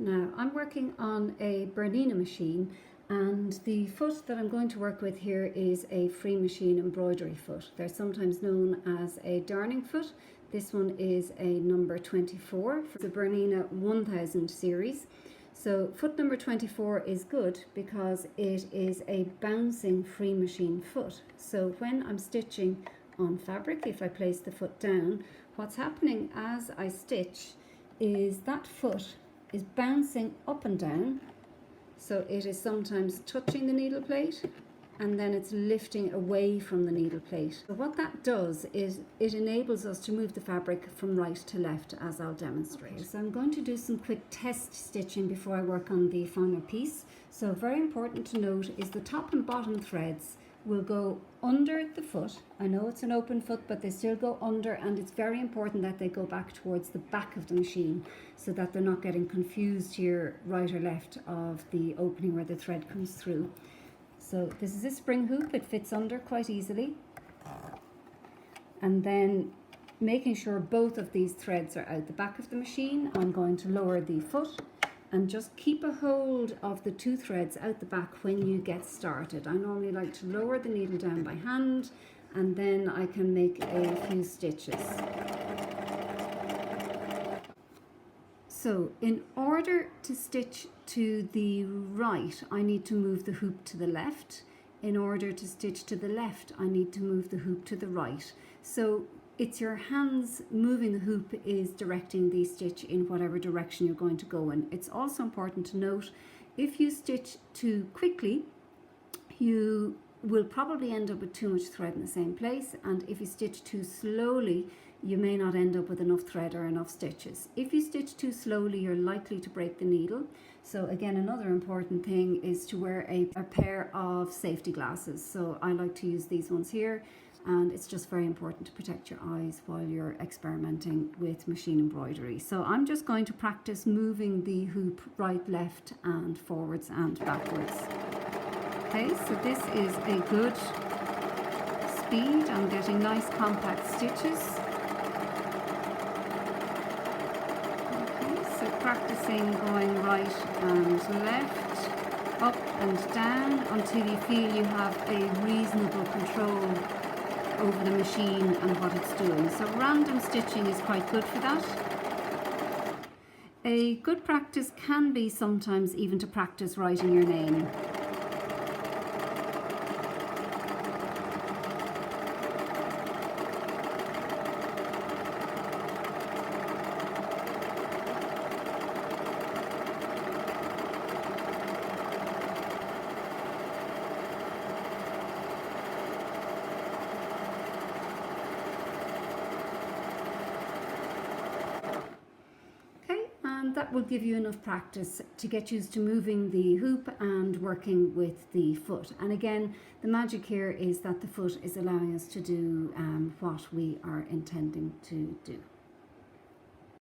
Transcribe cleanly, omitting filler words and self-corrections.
Now I'm working on a Bernina machine, and the foot that I'm going to work with here is a free machine embroidery foot. They're sometimes known as a darning foot. This one is a number 24 for the Bernina 1000 series. So foot number 24 is good because it is a bouncing free machine foot. So when I'm stitching on fabric, if I place the foot down, what's happening as I stitch is that foot is bouncing up and down. So it is sometimes touching the needle plate and then it's lifting away from the needle plate. So what that does is it enables us to move the fabric from right to left, as I'll demonstrate. Okay, so I'm going to do some quick test stitching before I work on the final piece. So very important to note is the top and bottom threads will go under the foot. I know it's an open foot, but they still go under, and it's very important that they go back towards the back of the machine so that they're not getting confused here right or left of the opening where the thread comes through. So this is a spring hoop, it fits under quite easily. And then making sure both of these threads are out the back of the machine, I'm going to lower the foot and just keep a hold of the two threads out the back when you get started. I normally like to lower the needle down by hand, and then I can make a few stitches. So in order to stitch to the right, I need to move the hoop to the left. In order to stitch to the left, I need to move the hoop to the right. So it's your hands moving the hoop is directing the stitch in whatever direction you're going to go in. It's also important to note, if you stitch too quickly, you will probably end up with too much thread in the same place, and if you stitch too slowly, you may not end up with enough thread or enough stitches. If you stitch too slowly, you're likely to break the needle. So again, another important thing is to wear a pair of safety glasses. So I like to use these ones here, and it's just very important to protect your eyes while you're experimenting with machine embroidery. So I'm just going to practice moving the hoop right, left, and forwards and backwards. Okay, so this is a good speed. I'm getting nice compact stitches. Okay, so practicing going right and left, up and down, until you feel you have a reasonable control over the machine and what it's doing. So random stitching is quite good for that. A good practice can be sometimes even to practice writing your name. And that will give you enough practice to get used to moving the hoop and working with the foot. And again, the magic here is that the foot is allowing us to do what we are intending to do.